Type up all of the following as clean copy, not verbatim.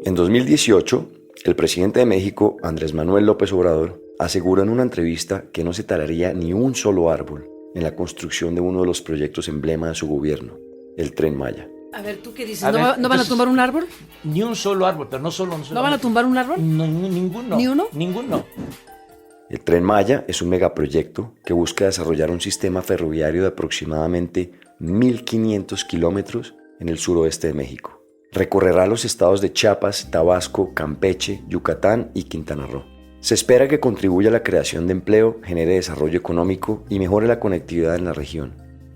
En 2018, el presidente de México, Andrés Manuel López Obrador, aseguró en una entrevista que no se talaría ni un solo árbol en la construcción de uno de los proyectos emblema de su gobierno, el Tren Maya. A ver, ¿tú qué dices? A ¿No, ver, ¿no van a tumbar un árbol? Ni un solo árbol, pero no solo... ¿No van a tumbar un árbol? Ninguno. ¿Ni uno? Ninguno. El Tren Maya es un megaproyecto que busca desarrollar un sistema ferroviario de aproximadamente 1.500 kilómetros en el suroeste de México. Recorrerá los estados de Chiapas, Tabasco, Campeche, Yucatán y Quintana Roo. Se espera que contribuya a la creación de empleo, genere desarrollo económico y mejore la conectividad en la región,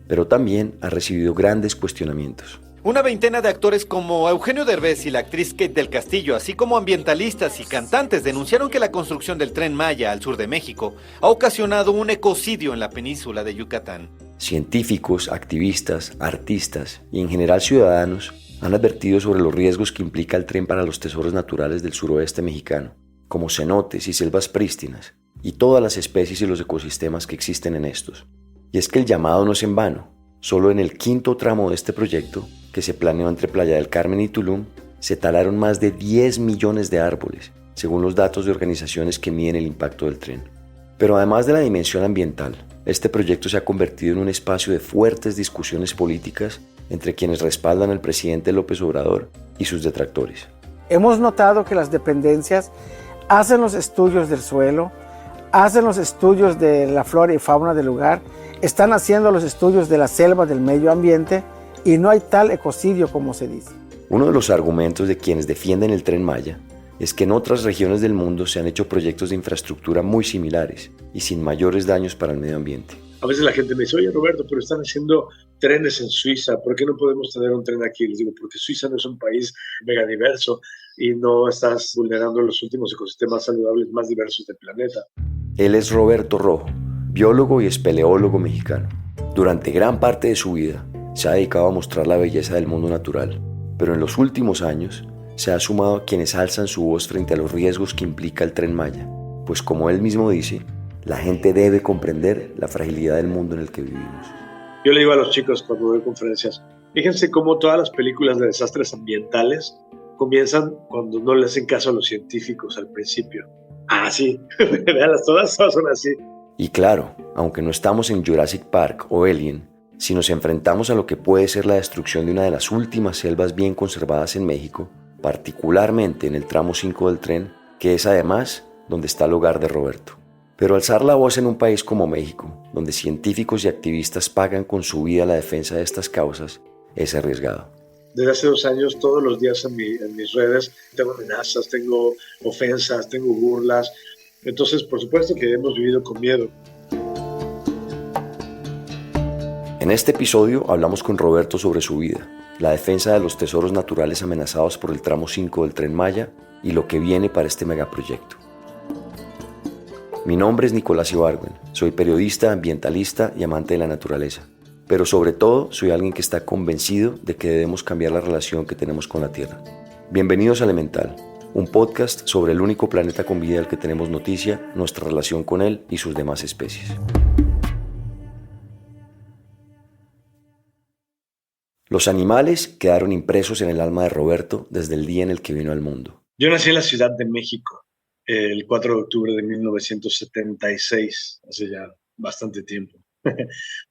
pero también ha recibido grandes cuestionamientos. Una veintena de actores como Eugenio Derbez y la actriz Kate del Castillo, así como ambientalistas y cantantes, denunciaron que la construcción del Tren Maya al sur de México ha ocasionado un ecocidio en la península de Yucatán. Científicos, activistas, artistas y en general ciudadanos han advertido sobre los riesgos que implica el tren para los tesoros naturales del suroeste mexicano, como cenotes y selvas prístinas, y todas las especies y los ecosistemas que existen en estos. Y es que el llamado no es en vano. Solo en el quinto tramo de este proyecto, que se planeó entre Playa del Carmen y Tulum, se talaron más de 10 millones de árboles, según los datos de organizaciones que miden el impacto del tren. Pero además de la dimensión ambiental, este proyecto se ha convertido en un espacio de fuertes discusiones políticas entre quienes respaldan al presidente López Obrador y sus detractores. Hemos notado que las dependencias hacen los estudios del suelo, hacen los estudios de la flora y fauna del lugar, están haciendo los estudios de la selva, del medio ambiente, y no hay tal ecocidio como se dice. Uno de los argumentos de quienes defienden el Tren Maya es que en otras regiones del mundo se han hecho proyectos de infraestructura muy similares y sin mayores daños para el medio ambiente. A veces la gente me dice, oye Roberto, pero están haciendo trenes en Suiza, ¿por qué no podemos tener un tren aquí? Les digo, porque Suiza no es un país megadiverso y no estás vulnerando los últimos ecosistemas saludables más diversos del planeta. Él es Roberto Rojo, biólogo y espeleólogo mexicano. Durante gran parte de su vida se ha dedicado a mostrar la belleza del mundo natural, pero en los últimos años se ha sumado a quienes alzan su voz frente a los riesgos que implica el Tren Maya, pues como él mismo dice, la gente debe comprender la fragilidad del mundo en el que vivimos. Yo le digo a los chicos cuando doy conferencias, fíjense cómo todas las películas de desastres ambientales comienzan cuando no le hacen caso a los científicos al principio. Ah, sí, veanlas, todas son así. Y claro, aunque no estamos en Jurassic Park o Alien, si nos enfrentamos a lo que puede ser la destrucción de una de las últimas selvas bien conservadas en México, particularmente en el tramo 5 del tren, que es además donde está el hogar de Roberto. Pero alzar la voz en un país como México, donde científicos y activistas pagan con su vida la defensa de estas causas, es arriesgado. Desde hace 2 años, todos los días en mis redes, tengo amenazas, tengo ofensas, tengo burlas. Entonces, por supuesto que hemos vivido con miedo. En este episodio hablamos con Roberto sobre su vida, la defensa de los tesoros naturales amenazados por el tramo 5 del Tren Maya y lo que viene para este megaproyecto. Mi nombre es Nicolás Ibargüen, soy periodista, ambientalista y amante de la naturaleza, pero sobre todo soy alguien que está convencido de que debemos cambiar la relación que tenemos con la Tierra. Bienvenidos a Elemental, un podcast sobre el único planeta con vida del que tenemos noticia, nuestra relación con él y sus demás especies. Los animales quedaron impresos en el alma de Roberto desde el día en el que vino al mundo. Yo nací en la Ciudad de México el 4 de octubre de 1976, hace ya bastante tiempo.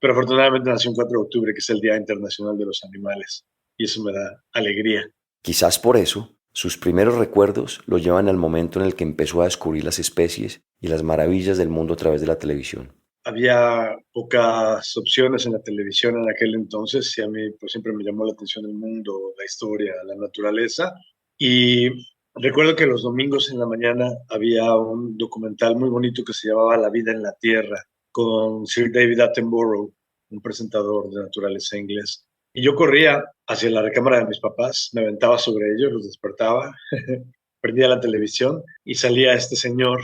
Pero afortunadamente nací un 4 de octubre, que es el Día Internacional de los Animales, y eso me da alegría. Quizás por eso, sus primeros recuerdos lo llevan al momento en el que empezó a descubrir las especies y las maravillas del mundo a través de la televisión. Había pocas opciones en la televisión en aquel entonces y a mí pues, siempre me llamó la atención el mundo, la historia, la naturaleza. Y recuerdo que los domingos en la mañana había un documental muy bonito que se llamaba La vida en la Tierra, con Sir David Attenborough, un presentador de naturaleza inglés. Y yo corría hacia la recámara de mis papás, me aventaba sobre ellos, los despertaba, prendía la televisión y salía este señor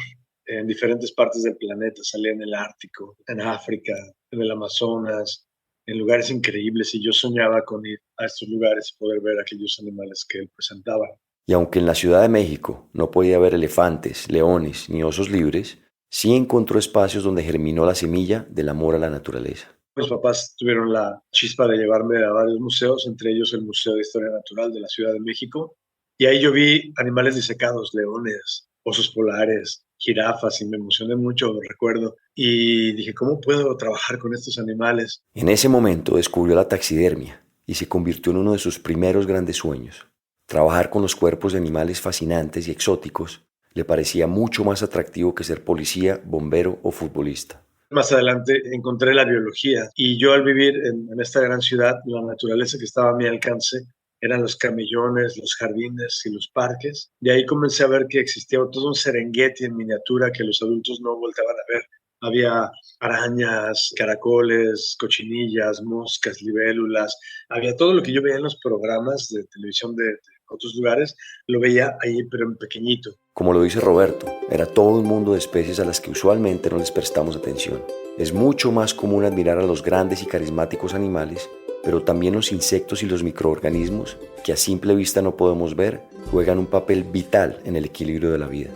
en diferentes partes del planeta, salía en el Ártico, en África, en el Amazonas, en lugares increíbles, y yo soñaba con ir a estos lugares y poder ver aquellos animales que él presentaba. Y aunque en la Ciudad de México no podía ver elefantes, leones ni osos libres, sí encontró espacios donde germinó la semilla del amor a la naturaleza. Mis papás tuvieron la chispa de llevarme a varios museos, entre ellos el Museo de Historia Natural de la Ciudad de México, Y ahí yo vi animales disecados, leones, osos polares, jirafas, y me emocioné mucho, lo recuerdo. Y dije, ¿cómo puedo trabajar con estos animales? En ese momento descubrió la taxidermia y se convirtió en uno de sus primeros grandes sueños. Trabajar con los cuerpos de animales fascinantes y exóticos le parecía mucho más atractivo que ser policía, bombero o futbolista. Más adelante encontré la biología y yo al vivir en esta gran ciudad, la naturaleza que estaba a mi alcance eran los camellones, los jardines y los parques. De ahí comencé a ver que existía todo un Serengeti en miniatura que los adultos no voltaban a ver. Había arañas, caracoles, cochinillas, moscas, libélulas. Había todo lo que yo veía en los programas de televisión de otros lugares, lo veía ahí, pero en pequeñito. Como lo dice Roberto, era todo un mundo de especies a las que usualmente no les prestamos atención. Es mucho más común admirar a los grandes y carismáticos animales, pero también los insectos y los microorganismos, que a simple vista no podemos ver, juegan un papel vital en el equilibrio de la vida.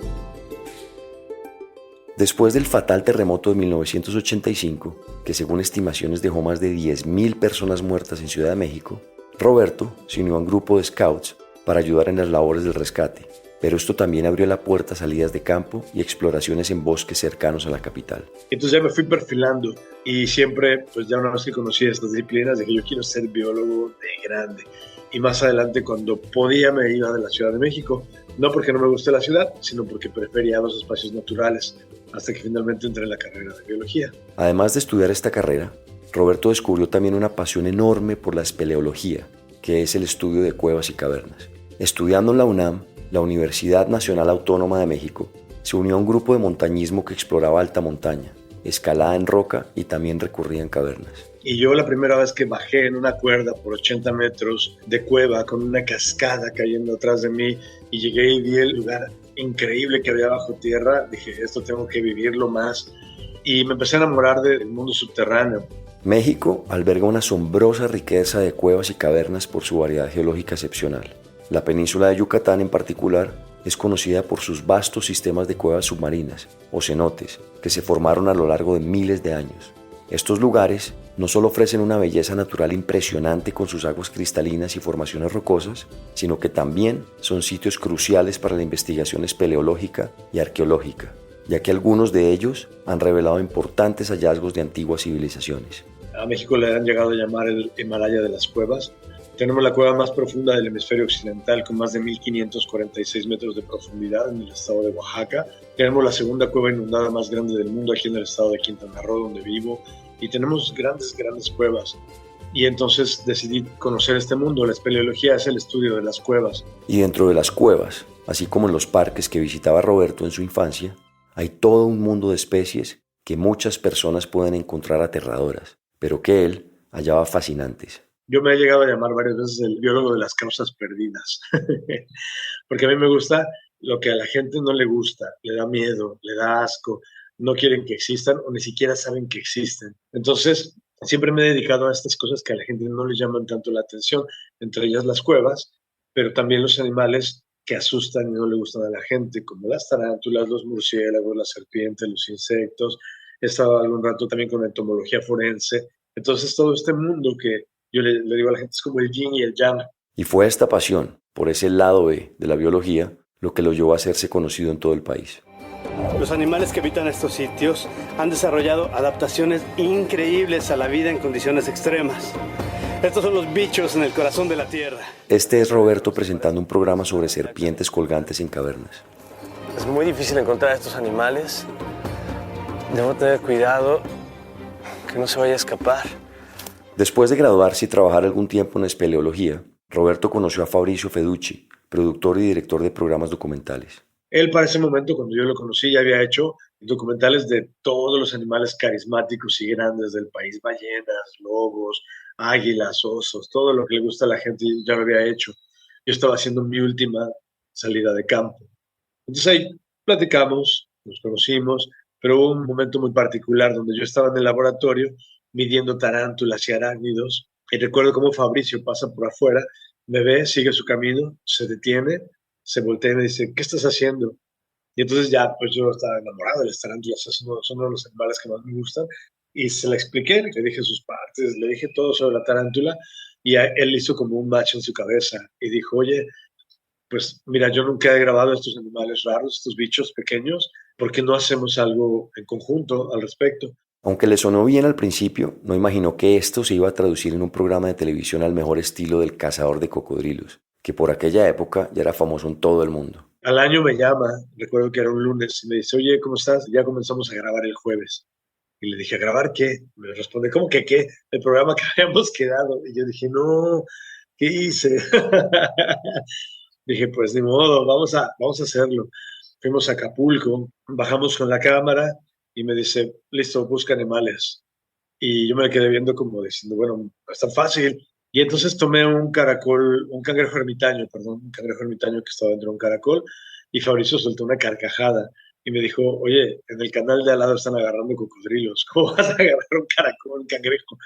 Después del fatal terremoto de 1985, que según estimaciones dejó más de 10.000 personas muertas en Ciudad de México, Roberto se unió a un grupo de scouts para ayudar en las labores del rescate, pero esto también abrió la puerta a salidas de campo y exploraciones en bosques cercanos a la capital. Entonces ya me fui perfilando y siempre, pues ya una vez que conocí estas disciplinas, dije yo quiero ser biólogo de grande. Y más adelante, cuando podía, me iba de la Ciudad de México, no porque no me guste la ciudad, sino porque prefería los espacios naturales, hasta que finalmente entré en la carrera de biología. Además de estudiar esta carrera, Roberto descubrió también una pasión enorme por la espeleología, que es el estudio de cuevas y cavernas. Estudiando en la UNAM, la Universidad Nacional Autónoma de México, se unió a un grupo de montañismo que exploraba alta montaña, escalada en roca y también recurría en cavernas. Y yo la primera vez que bajé en una cuerda por 80 metros de cueva con una cascada cayendo atrás de mí y llegué y vi el lugar increíble que había bajo tierra, dije, esto tengo que vivirlo más. Y me empecé a enamorar del mundo subterráneo. México alberga una asombrosa riqueza de cuevas y cavernas por su variedad geológica excepcional. La península de Yucatán en particular es conocida por sus vastos sistemas de cuevas submarinas, o cenotes, que se formaron a lo largo de miles de años. Estos lugares no solo ofrecen una belleza natural impresionante con sus aguas cristalinas y formaciones rocosas, sino que también son sitios cruciales para la investigación espeleológica y arqueológica, ya que algunos de ellos han revelado importantes hallazgos de antiguas civilizaciones. A México le han llegado a llamar el Himalaya de las cuevas. Tenemos la cueva más profunda del hemisferio occidental, con más de 1.546 metros de profundidad en el estado de Oaxaca. Tenemos la segunda cueva inundada más grande del mundo aquí en el estado de Quintana Roo, donde vivo. Y tenemos grandes cuevas. Y entonces decidí conocer este mundo. La espeleología es el estudio de las cuevas. Y dentro de las cuevas, así como en los parques que visitaba Roberto en su infancia, hay todo un mundo de especies que muchas personas pueden encontrar aterradoras, pero que él hallaba fascinantes. Yo me he llegado a llamar varias veces el biólogo de las causas perdidas, porque a mí me gusta lo que a la gente no le gusta, le da miedo, le da asco, no quieren que existan o ni siquiera saben que existen. Entonces, siempre me he dedicado a estas cosas que a la gente no le llaman tanto la atención, entre ellas las cuevas, pero también los animales que asustan y no le gustan a la gente, como las tarántulas, los murciélagos, las serpientes, los insectos. He estado algún rato también con entomología forense. Entonces, todo este mundo que yo le digo a la gente es como el yin y el yang. Y fue esta pasión por ese lado B de la biología lo que lo llevó a hacerse conocido en todo el país. Los animales que habitan estos sitios han desarrollado adaptaciones increíbles a la vida en condiciones extremas. Estos son los bichos en el corazón de la tierra. Este es Roberto presentando un programa sobre serpientes colgantes en cavernas. Es muy difícil encontrar a estos animales. Debo tener cuidado que no se vaya a escapar. Después de graduarse y trabajar algún tiempo en espeleología, Roberto conoció a Fabricio Feducci, productor y director de programas documentales. Él para ese momento, cuando yo lo conocí, ya había hecho documentales de todos los animales carismáticos y grandes del país, ballenas, lobos, águilas, osos, todo lo que le gusta a la gente ya lo había hecho. Yo estaba haciendo mi última salida de campo. Entonces ahí platicamos, nos conocimos, pero hubo un momento muy particular donde yo estaba en el laboratorio midiendo tarántulas y arácnidos, y recuerdo cómo Fabricio pasa por afuera, me ve, sigue su camino, se detiene, se voltea y me dice, ¿qué estás haciendo? Y entonces ya, pues yo estaba enamorado de las tarántulas, son uno de los animales que más me gustan, y se la expliqué, le dije sus partes, le dije todo sobre la tarántula, y él hizo como un match en su cabeza, y dijo, oye, pues mira, yo nunca he grabado estos animales raros, estos bichos pequeños, ¿por qué no hacemos algo en conjunto al respecto? Aunque le sonó bien al principio, no imaginó que esto se iba a traducir en un programa de televisión al mejor estilo del cazador de cocodrilos, que por aquella época ya era famoso en todo el mundo. Al año me llama, recuerdo que era un lunes, y me dice, oye, ¿cómo estás? Ya comenzamos a grabar el jueves. Y le dije, ¿a grabar qué? Me responde, ¿cómo que qué? El programa que habíamos quedado. Y yo dije, no, ¿qué hice? Dije, pues ni modo, vamos a hacerlo. Fuimos a Acapulco, bajamos con la cámara y me dice, listo, busca animales. Y yo me quedé viendo como diciendo, bueno, no es tan fácil. Y entonces tomé un caracol, un cangrejo ermitaño, perdón, un cangrejo ermitaño que estaba dentro de un caracol, y Fabricio soltó una carcajada y me dijo, oye, en el canal de al lado están agarrando cocodrilos, ¿cómo vas a agarrar un caracol, un cangrejo?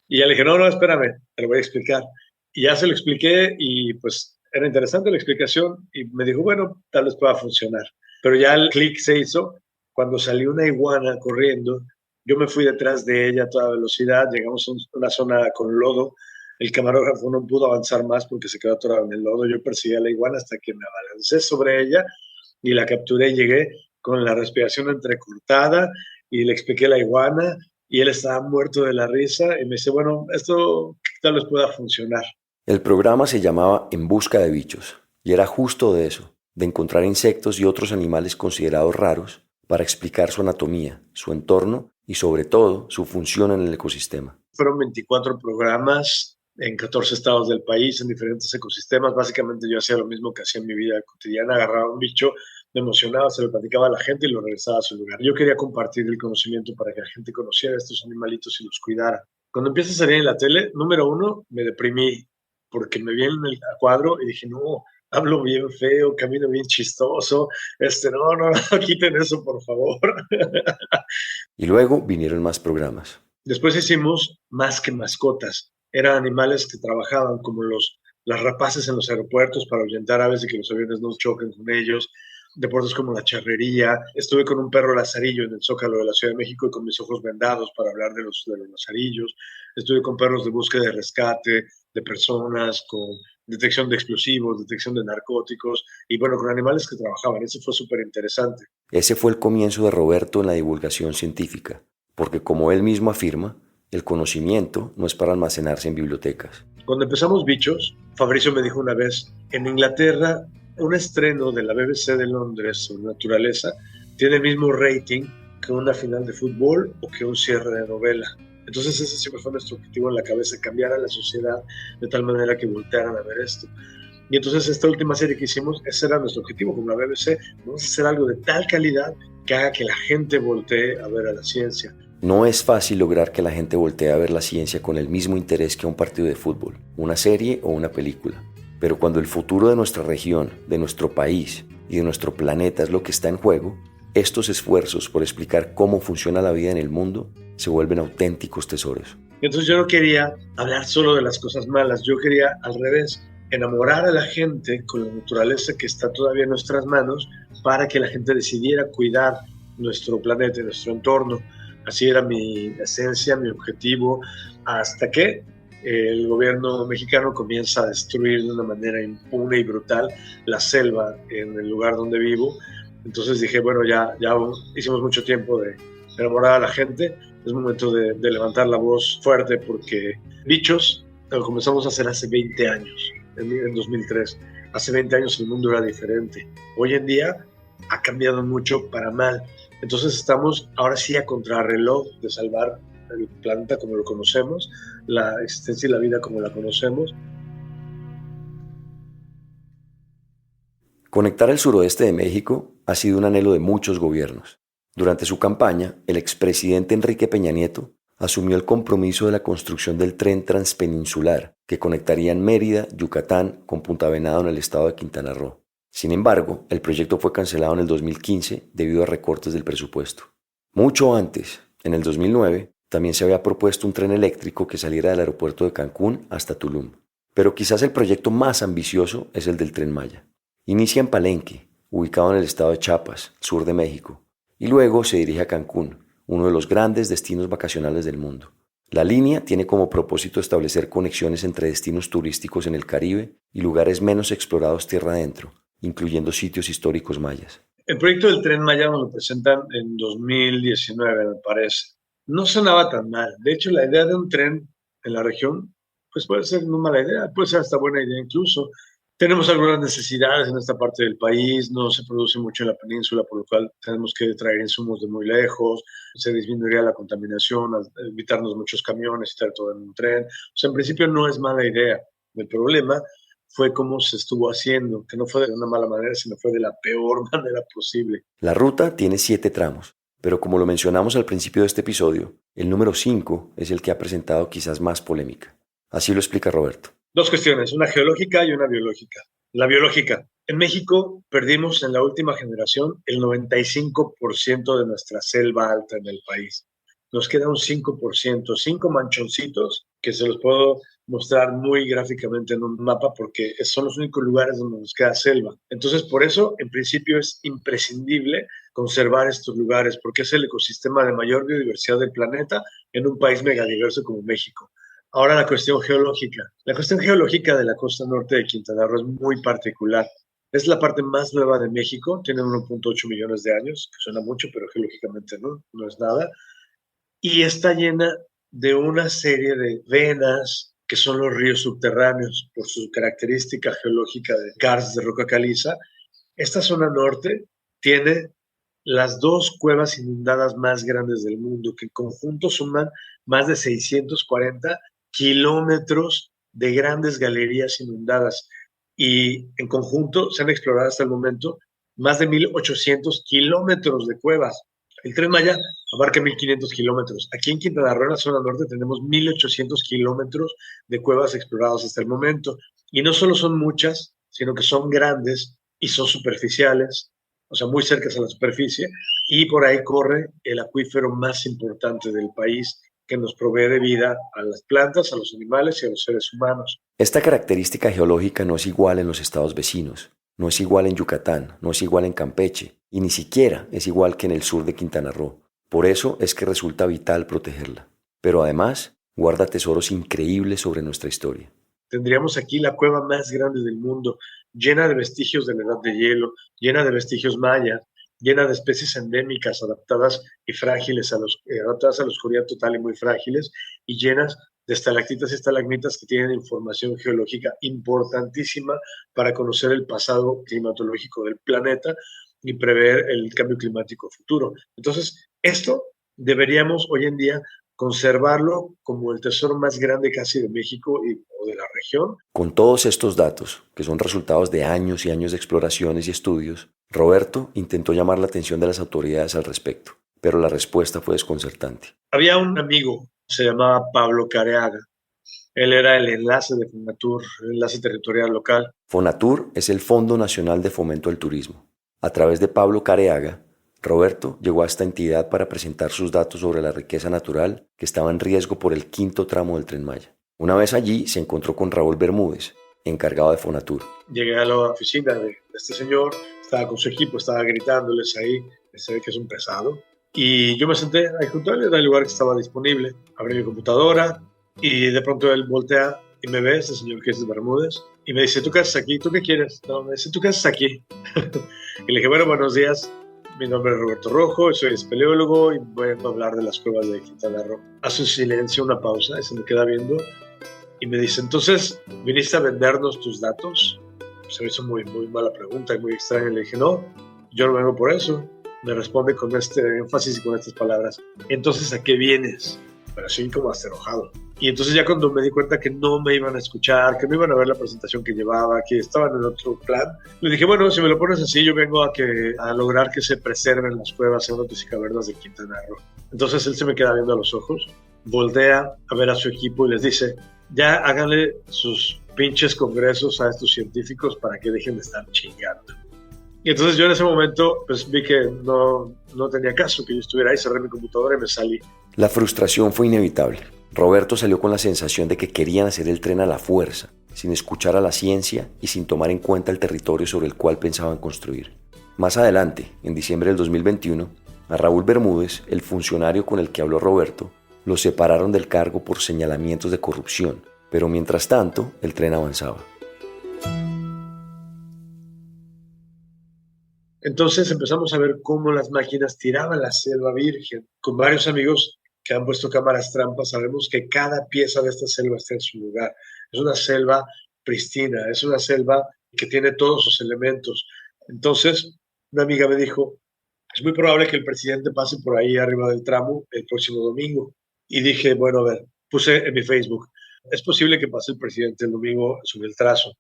Y ya le dije, no, no, espérame, te lo voy a explicar. Y ya se lo expliqué y pues era interesante la explicación y me dijo, bueno, tal vez pueda funcionar. Pero ya el clic se hizo cuando salió una iguana corriendo. Yo me fui detrás de ella a toda velocidad, llegamos a una zona con lodo, el camarógrafo no pudo avanzar más porque se quedó atorado en el lodo, yo perseguí a la iguana hasta que me abalancé sobre ella y la capturé y llegué con la respiración entrecortada y le expliqué a la iguana y él estaba muerto de la risa y me dice, bueno, esto tal vez pueda funcionar. El programa se llamaba En busca de bichos y era justo de eso, de encontrar insectos y otros animales considerados raros para explicar su anatomía, su entorno y sobre todo su función en el ecosistema. Fueron 24 programas en 14 estados del país, en diferentes ecosistemas. Básicamente yo hacía lo mismo que hacía en mi vida cotidiana, agarraba un bicho, me emocionaba, se lo platicaba a la gente y lo regresaba a su lugar. Yo quería compartir el conocimiento para que la gente conociera a estos animalitos y los cuidara. Cuando empieza a salir en la tele, número uno, me deprimí porque me vi en el cuadro y dije, no, hablo bien feo, camino bien chistoso, no, quiten eso, por favor. Y luego vinieron más programas. Después hicimos Más que mascotas. Eran animales que trabajaban como las rapaces en los aeropuertos para ahuyentar aves y que los aviones no choquen con ellos. Deportes como la charrería. Estuve con un perro lazarillo en el Zócalo de la Ciudad de México y con mis ojos vendados para hablar de los lazarillos. Estuve con perros de búsqueda y rescate, de personas, con detección de explosivos, detección de narcóticos y bueno, con animales que trabajaban. Eso fue súper interesante. Ese fue el comienzo de Roberto en la divulgación científica, porque como él mismo afirma, el conocimiento no es para almacenarse en bibliotecas. Cuando empezamos Bichos, Fabricio me dijo una vez, en Inglaterra, un estreno de la BBC de Londres sobre naturaleza tiene el mismo rating que una final de fútbol o que un cierre de novela. Entonces ese siempre fue nuestro objetivo en la cabeza, cambiar a la sociedad de tal manera que voltearan a ver esto. Y entonces esta última serie que hicimos, ese era nuestro objetivo como la BBC, vamos a hacer algo de tal calidad que haga que la gente voltee a ver a la ciencia. No es fácil lograr que la gente voltee a ver la ciencia con el mismo interés que un partido de fútbol, una serie o una película. Pero cuando el futuro de nuestra región, de nuestro país y de nuestro planeta es lo que está en juego, estos esfuerzos por explicar cómo funciona la vida en el mundo se vuelven auténticos tesoros. Entonces yo no quería hablar solo de las cosas malas, yo quería al revés, enamorar a la gente con la naturaleza que está todavía en nuestras manos para que la gente decidiera cuidar nuestro planeta y nuestro entorno. Así era mi esencia, mi objetivo, hasta que el gobierno mexicano comienza a destruir de una manera impune y brutal la selva en el lugar donde vivo. Entonces dije, bueno, ya hicimos mucho tiempo de enamorar a la gente, es momento de levantar la voz fuerte porque Bichos lo comenzamos a hacer hace 20 años, en 2003. Hace 20 años el mundo era diferente. Hoy en día ha cambiado mucho para mal. Entonces estamos ahora sí a contrarreloj de salvar el planeta como lo conocemos, la existencia y la vida como la conocemos. Conectar el suroeste de México ha sido un anhelo de muchos gobiernos. Durante su campaña, el expresidente Enrique Peña Nieto asumió el compromiso de la construcción del tren transpeninsular que conectaría Mérida, Yucatán con Punta Venado en el estado de Quintana Roo. Sin embargo, el proyecto fue cancelado en el 2015 debido a recortes del presupuesto. Mucho antes, en el 2009, también se había propuesto un tren eléctrico que saliera del aeropuerto de Cancún hasta Tulum. Pero quizás el proyecto más ambicioso es el del Tren Maya. Inicia en Palenque, ubicado en el estado de Chiapas, sur de México, y luego se dirige a Cancún, uno de los grandes destinos vacacionales del mundo. La línea tiene como propósito establecer conexiones entre destinos turísticos en el Caribe y lugares menos explorados tierra adentro, incluyendo sitios históricos mayas. El proyecto del Tren Maya nos lo presentan en 2019, me parece. No sonaba tan mal. De hecho, la idea de un tren en la región, pues puede ser una mala idea, puede ser hasta buena idea incluso. Tenemos algunas necesidades en esta parte del país, no se produce mucho en la península, por lo cual tenemos que traer insumos de muy lejos, se disminuiría la contaminación, al evitarnos muchos camiones y estar todo en un tren. O sea, en principio no es mala idea. El problema fue cómo se estuvo haciendo, que no fue de una mala manera, sino fue de la peor manera posible. La ruta tiene 7 tramos, pero como lo mencionamos al principio de este episodio, el número 5 es el que ha presentado quizás más polémica. Así lo explica Roberto. Dos cuestiones, una geológica y una biológica. La biológica. En México perdimos en la última generación el 95% de nuestra selva alta en el país. Nos queda un 5%, 5 manchoncitos que se los puedo mostrar muy gráficamente en un mapa porque son los únicos lugares donde nos queda selva. Entonces, por eso, en principio, es imprescindible conservar estos lugares porque es el ecosistema de mayor biodiversidad del planeta en un país megadiverso como México. Ahora la cuestión geológica. La cuestión geológica de la costa norte de Quintana Roo es muy particular. Es la parte más nueva de México, tiene 1.8 millones de años, que suena mucho, pero geológicamente no es nada. Y está llena de una serie de venas que son los ríos subterráneos por su característica geológica de karst de roca caliza. Esta zona norte tiene las 2 cuevas inundadas más grandes del mundo, que en conjunto suman más de 640 kilómetros de grandes galerías inundadas. Y en conjunto se han explorado hasta el momento más de 1.800 kilómetros de cuevas. El Tren Maya abarca 1.500 kilómetros. Aquí en Quintana Roo, en la zona norte, tenemos 1.800 kilómetros de cuevas exploradas hasta el momento. Y no solo son muchas, sino que son grandes y son superficiales, o sea, muy cercas a la superficie. Y por ahí corre el acuífero más importante del país, que nos provee de vida a las plantas, a los animales y a los seres humanos. Esta característica geológica no es igual en los estados vecinos, no es igual en Yucatán, no es igual en Campeche y ni siquiera es igual que en el sur de Quintana Roo. Por eso es que resulta vital protegerla. Pero además, guarda tesoros increíbles sobre nuestra historia. Tendríamos aquí la cueva más grande del mundo, llena de vestigios de la edad de hielo, llena de vestigios mayas, llena de especies endémicas adaptadas y frágiles adaptadas a la oscuridad total y muy frágiles, y llenas de estalactitas y estalagmitas que tienen información geológica importantísima para conocer el pasado climatológico del planeta y prever el cambio climático futuro. Entonces, esto deberíamos hoy en día conservarlo como el tesoro más grande casi de México o de la región. Con todos estos datos, que son resultados de años y años de exploraciones y estudios, Roberto intentó llamar la atención de las autoridades al respecto, pero la respuesta fue desconcertante. Había un amigo, se llamaba Pablo Careaga. Él era el enlace de Fonatur, el enlace territorial local. Fonatur es el Fondo Nacional de Fomento al Turismo. A través de Pablo Careaga, Roberto llegó a esta entidad para presentar sus datos sobre la riqueza natural que estaba en riesgo por el 5º tramo del Tren Maya. Una vez allí se encontró con Raúl Bermúdez, encargado de Fonatur. Llegué a la oficina de este señor, estaba con su equipo, estaba gritándoles ahí, se ve que es un pesado. Y yo me senté ahí junto a él, era el lugar que estaba disponible. Abrí mi computadora y de pronto él voltea y me ve, este señor que es de Bermúdez, y me dice, ¿tú qué haces aquí? ¿Tú qué quieres? No, me dice, ¿tú qué haces aquí? Y le dije, bueno, buenos días. Mi nombre es Roberto Rojo, soy espeleólogo y voy a hablar de las cuevas de Quintana Roo. Hace un silencio, una pausa, y se me queda viendo y me dice, entonces, ¿viniste a vendernos tus datos? Se me hizo muy mala pregunta y muy extraña. Le dije, no, yo no vengo por eso. Me responde con este énfasis y con estas palabras. Entonces, ¿a qué vienes? Pero así como hasta enojado. Y entonces ya cuando me di cuenta que no me iban a escuchar, que no iban a ver la presentación que llevaba, que estaban en otro plan, le dije, bueno, si me lo pones así, yo vengo a lograr que se preserven las cuevas cenotes y cavernas de Quintana Roo. Entonces él se me queda viendo a los ojos, voltea a ver a su equipo y les dice, ya háganle sus pinches congresos a estos científicos para que dejen de estar chingando. Y entonces yo en ese momento pues vi que no tenía caso que yo estuviera ahí, cerré mi computadora y me salí. La frustración fue inevitable. Roberto salió con la sensación de que querían hacer el tren a la fuerza, sin escuchar a la ciencia y sin tomar en cuenta el territorio sobre el cual pensaban construir. Más adelante, en diciembre del 2021, a Raúl Bermúdez, el funcionario con el que habló Roberto, Los separaron del cargo por señalamientos de corrupción, pero mientras tanto, el tren avanzaba. Entonces empezamos a ver cómo las máquinas tiraban la selva virgen. Con varios amigos que han puesto cámaras trampas, sabemos que cada pieza de esta selva está en su lugar. Es una selva pristina, es una selva que tiene todos sus elementos. Entonces, una amiga me dijo, es muy probable que el presidente pase por ahí arriba del tramo el próximo domingo. Y dije, bueno, a ver, puse en mi Facebook, es posible que pase el presidente el domingo sobre el trazo.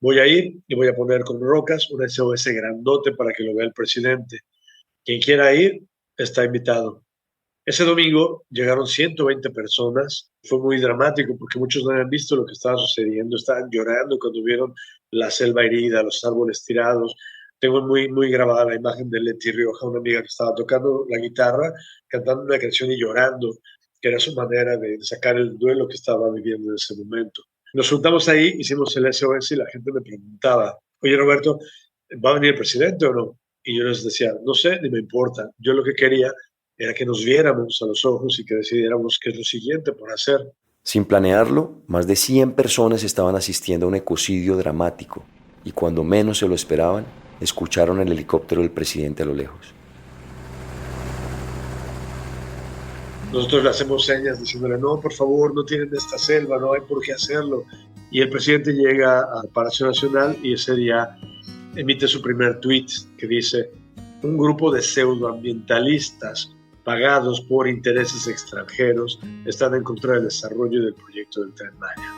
Voy a ir y voy a poner con rocas un SOS grandote para que lo vea el presidente. Quien quiera ir está invitado. Ese domingo llegaron 120 personas. Fue muy dramático porque muchos no habían visto lo que estaba sucediendo. Estaban llorando cuando vieron la selva herida, los árboles tirados. Tengo muy grabada la imagen de Leti Rioja, una amiga que estaba tocando la guitarra, cantando una canción y llorando, que era su manera de sacar el duelo que estaba viviendo en ese momento. Nos juntamos ahí, hicimos el SOS y la gente me preguntaba, oye Roberto, ¿va a venir el presidente o no? Y yo les decía, no sé, ni me importa. Yo lo que quería era que nos viéramos a los ojos y que decidiéramos qué es lo siguiente por hacer. Sin planearlo, más de 100 personas estaban asistiendo a un ecocidio dramático y cuando menos se lo esperaban, escucharon el helicóptero del presidente a lo lejos. Nosotros le hacemos señas diciéndole, no, por favor, no tienen esta selva, no hay por qué hacerlo. Y el presidente llega al Palacio Nacional y ese día emite su primer tuit que dice, un grupo de pseudoambientalistas pagados por intereses extranjeros están en contra del desarrollo del proyecto del Tren Maya.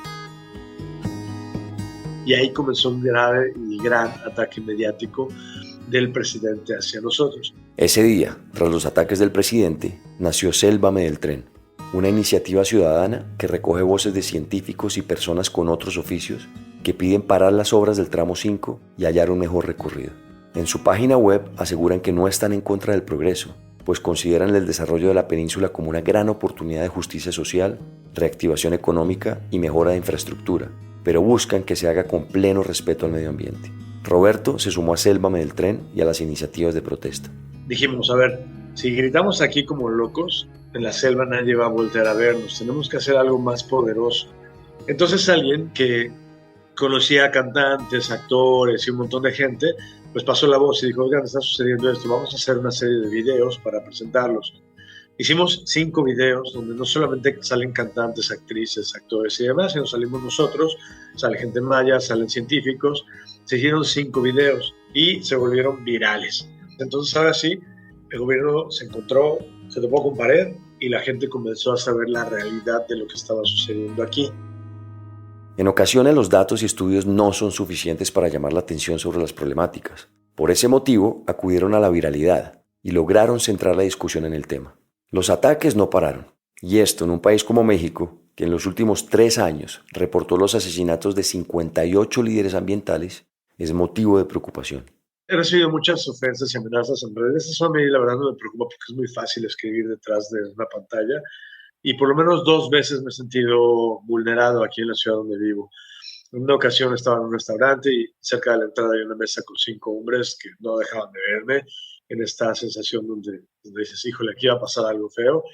Y ahí comenzó un grave y gran ataque mediático del presidente hacia nosotros. Ese día, tras los ataques del presidente, nació Sélvame del Tren, una iniciativa ciudadana que recoge voces de científicos y personas con otros oficios que piden parar las obras del tramo 5 y hallar un mejor recorrido. En su página web aseguran que no están en contra del progreso, pues consideran el desarrollo de la península como una gran oportunidad de justicia social, reactivación económica y mejora de infraestructura, pero buscan que se haga con pleno respeto al medio ambiente. Roberto se sumó a Sélvame del Tren y a las iniciativas de protesta. Dijimos, a ver, si gritamos aquí como locos, en la selva nadie va a voltear a vernos, tenemos que hacer algo más poderoso. Entonces alguien que conocía a cantantes, actores y un montón de gente, pues pasó la voz y dijo, oigan, está sucediendo esto, vamos a hacer una serie de videos para presentarlos. Hicimos 5 videos donde no solamente salen cantantes, actrices, actores y demás, sino salimos nosotros, sale gente maya, salen científicos. Se hicieron 5 videos y se volvieron virales. Entonces ahora sí, el gobierno se encontró, se topó con pared y la gente comenzó a saber la realidad de lo que estaba sucediendo aquí. En ocasiones los datos y estudios no son suficientes para llamar la atención sobre las problemáticas. Por ese motivo, acudieron a la viralidad y lograron centrar la discusión en el tema. Los ataques no pararon, y esto en un país como México, que en los últimos 3 años reportó los asesinatos de 58 líderes ambientales, es motivo de preocupación. He recibido muchas ofensas y amenazas en redes. Eso a mí la verdad no me preocupa porque es muy fácil escribir detrás de una pantalla. Y por lo menos 2 veces me he sentido vulnerado aquí en la ciudad donde vivo. En una ocasión estaba en un restaurante y cerca de la entrada hay una mesa con 5 hombres que no dejaban de verme en esta sensación donde dices, híjole, aquí va a pasar algo feo.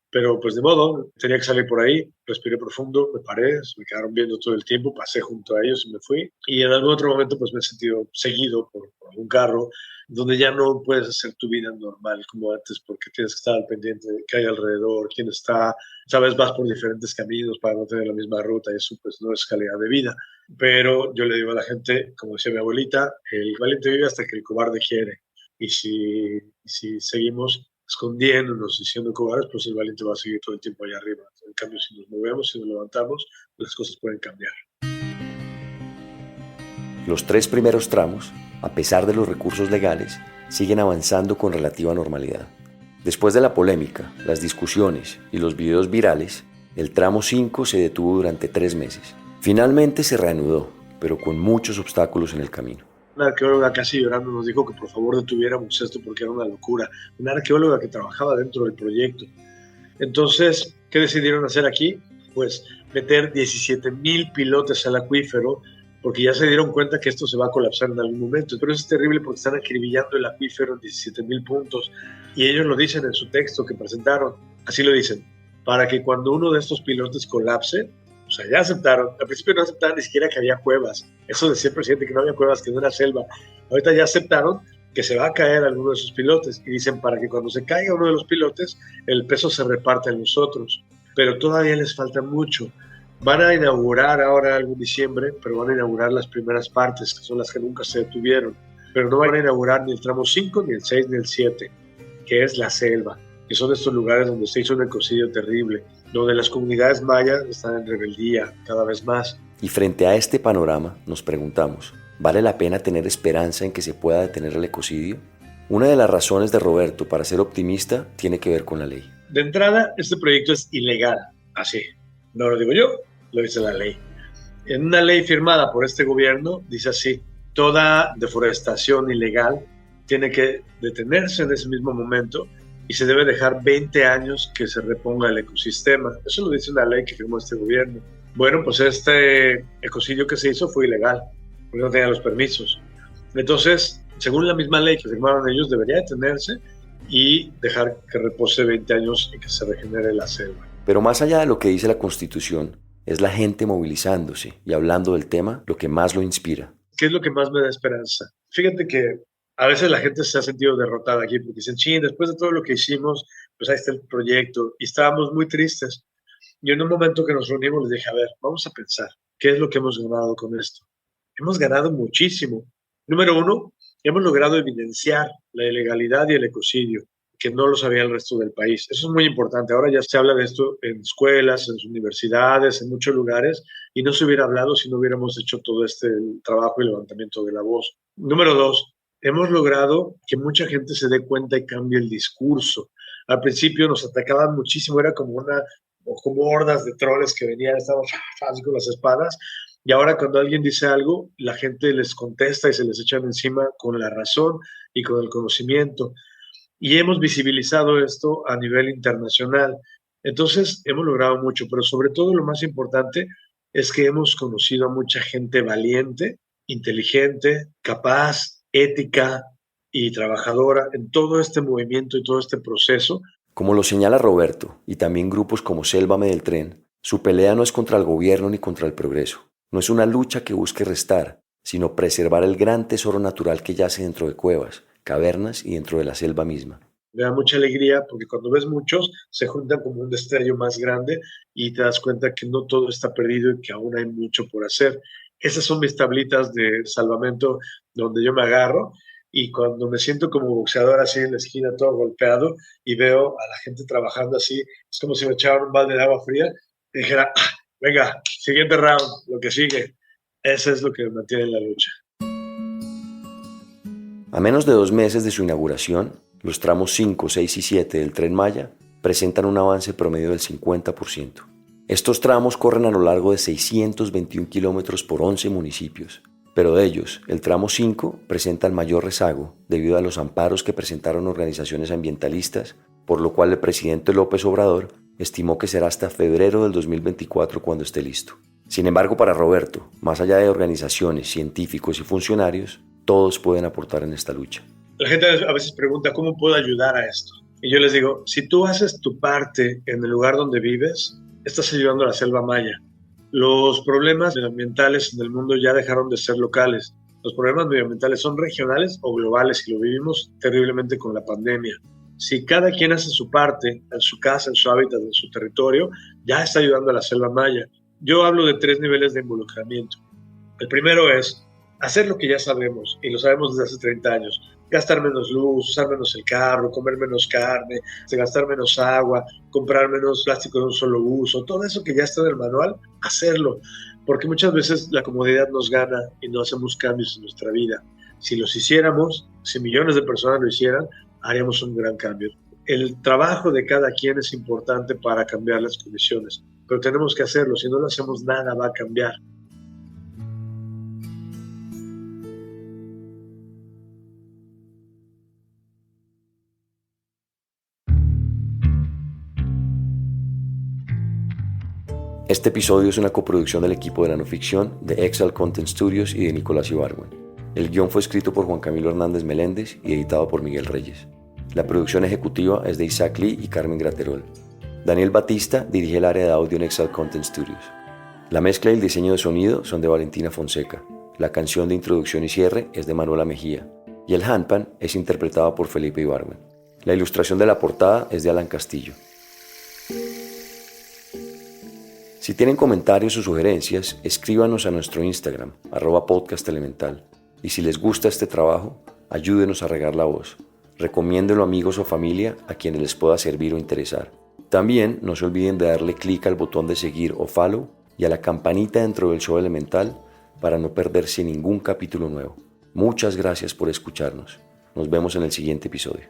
Pero pues de modo, tenía que salir por ahí, respiré profundo, me paré, me quedaron viendo todo el tiempo, pasé junto a ellos y me fui. Y en algún otro momento pues me he sentido seguido por un carro, donde ya no puedes hacer tu vida normal como antes porque tienes que estar al pendiente de qué hay alrededor, quién está, sabes, vas por diferentes caminos para no tener la misma ruta y eso pues no es calidad de vida. Pero yo le digo a la gente, como decía mi abuelita, el valiente vive hasta que el cobarde quiere. Y si seguimos escondiéndonos, diciendo cobardes, pues el valiente va a seguir todo el tiempo allá arriba. En cambio, si nos movemos, si nos levantamos, las cosas pueden cambiar. Los 3 primeros tramos, a pesar de los recursos legales, siguen avanzando con relativa normalidad. Después de la polémica, las discusiones y los videos virales, el tramo 5 se detuvo durante 3 meses. Finalmente se reanudó, pero con muchos obstáculos en el camino. Una arqueóloga casi llorando nos dijo que por favor detuviéramos esto porque era una locura. Una arqueóloga que trabajaba dentro del proyecto. Entonces, ¿qué decidieron hacer aquí? Pues meter 17,000 pilotes al acuífero porque ya se dieron cuenta que esto se va a colapsar en algún momento. Pero eso es terrible porque están acribillando el acuífero en 17,000 puntos y ellos lo dicen en su texto que presentaron. Así lo dicen. para que cuando uno de estos pilotes colapse, o sea, ya aceptaron, al principio no aceptaban ni siquiera que había cuevas, eso decía el presidente que no había cuevas, que no era selva, ahorita ya aceptaron que se va a caer alguno de sus pilotes y dicen para que cuando se caiga uno de los pilotes, el peso se reparte en los otros, pero todavía les falta mucho. Van a inaugurar ahora algo en diciembre, pero van a inaugurar las primeras partes, que son las que nunca se detuvieron, pero no van a inaugurar ni el tramo 5, ni el 6, ni el 7, que es la selva, que son estos lugares donde se hizo un ecocidio terrible, donde las comunidades mayas están en rebeldía cada vez más. Y frente a este panorama nos preguntamos, ¿vale la pena tener esperanza en que se pueda detener el ecocidio? Una de las razones de Roberto para ser optimista tiene que ver con la ley. De entrada, este proyecto es ilegal, así, no lo digo yo, lo dice la ley. En una ley firmada por este gobierno dice así, toda deforestación ilegal tiene que detenerse en ese mismo momento y se debe dejar 20 años que se reponga el ecosistema. Eso lo dice una ley que firmó este gobierno. Bueno, pues este ecocidio que se hizo fue ilegal, porque no tenía los permisos. Entonces, según la misma ley que firmaron ellos, debería detenerse y dejar que repose 20 años y que se regenere la selva. Pero más allá de lo que dice la Constitución, es la gente movilizándose y hablando del tema lo que más lo inspira. ¿Qué es lo que más me da esperanza? Fíjate que a veces la gente se ha sentido derrotada aquí porque dicen, sí, después de todo lo que hicimos, pues ahí está el proyecto. Y estábamos muy tristes. Y en un momento que nos reunimos les dije, a ver, vamos a pensar, ¿qué es lo que hemos ganado con esto? Hemos ganado muchísimo. Número uno, hemos logrado evidenciar la ilegalidad y el ecocidio, que no lo sabía el resto del país. Eso es muy importante. Ahora ya se habla de esto en escuelas, en universidades, en muchos lugares, y no se hubiera hablado si no hubiéramos hecho todo este trabajo y levantamiento de la voz. Número dos, hemos logrado que mucha gente se dé cuenta y cambie el discurso. Al principio nos atacaban muchísimo, era como hordas de troles que venían, estaban así con las espadas, y ahora cuando alguien dice algo, la gente les contesta y se les echan encima con la razón y con el conocimiento. Y hemos visibilizado esto a nivel internacional. Entonces, hemos logrado mucho, pero sobre todo lo más importante es que hemos conocido a mucha gente valiente, inteligente, capaz, ética y trabajadora en todo este movimiento y todo este proceso. Como lo señala Roberto, y también grupos como Sélvame del Tren, su pelea no es contra el gobierno ni contra el progreso. No es una lucha que busque restar, sino preservar el gran tesoro natural que yace dentro de cuevas, cavernas y dentro de la selva misma. Me da mucha alegría porque cuando ves muchos se juntan como un destello más grande y te das cuenta que no todo está perdido y que aún hay mucho por hacer. Esas son mis tablitas de salvamento donde yo me agarro y cuando me siento como boxeador así en la esquina todo golpeado y veo a la gente trabajando así, es como si me echaran un balde de agua fría y dijera, venga, siguiente round, lo que sigue. Eso es lo que me mantiene en la lucha. A menos de 2 meses de su inauguración, los tramos 5, 6 y 7 del Tren Maya presentan un avance promedio del 50%. Estos tramos corren a lo largo de 621 kilómetros por 11 municipios, pero de ellos, el tramo 5 presenta el mayor rezago debido a los amparos que presentaron organizaciones ambientalistas, por lo cual el presidente López Obrador estimó que será hasta febrero del 2024 cuando esté listo. Sin embargo, para Roberto, más allá de organizaciones, científicos y funcionarios, todos pueden aportar en esta lucha. La gente a veces pregunta, ¿cómo puedo ayudar a esto? Y yo les digo, si tú haces tu parte en el lugar donde vives, estás ayudando a la selva maya. Los problemas medioambientales en el mundo ya dejaron de ser locales. Los problemas medioambientales son regionales o globales y lo vivimos terriblemente con la pandemia. Si cada quien hace su parte, en su casa, en su hábitat, en su territorio, ya está ayudando a la selva maya. Yo hablo de 3 niveles de involucramiento. El primero es hacer lo que ya sabemos, y lo sabemos desde hace 30 años. Gastar menos luz, usar menos el carro, comer menos carne, gastar menos agua, comprar menos plástico de un solo uso. Todo eso que ya está en el manual, hacerlo. Porque muchas veces la comodidad nos gana y no hacemos cambios en nuestra vida. Si los hiciéramos, si millones de personas lo hicieran, haríamos un gran cambio. El trabajo de cada quien es importante para cambiar las condiciones, pero tenemos que hacerlo. Si no lo hacemos, nada va a cambiar. Este episodio es una coproducción del equipo de la no ficción de Excel Content Studios y de Nicolás Ibargüen. El guión fue escrito por Juan Camilo Hernández Meléndez y editado por Miguel Reyes. La producción ejecutiva es de Isaac Lee y Carmen Graterol. Daniel Batista dirige el área de audio en Excel Content Studios. La mezcla y el diseño de sonido son de Valentina Fonseca. La canción de introducción y cierre es de Manuela Mejía. Y el handpan es interpretado por Felipe Ibargüen. La ilustración de la portada es de Alan Castillo. Si tienen comentarios o sugerencias, escríbanos a nuestro Instagram, @podcastelemental. Y si les gusta este trabajo, ayúdenos a regar la voz. Recomiéndenlo a amigos o familia a quienes les pueda servir o interesar. También no se olviden de darle clic al botón de seguir o follow y a la campanita dentro del show Elemental para no perderse ningún capítulo nuevo. Muchas gracias por escucharnos. Nos vemos en el siguiente episodio.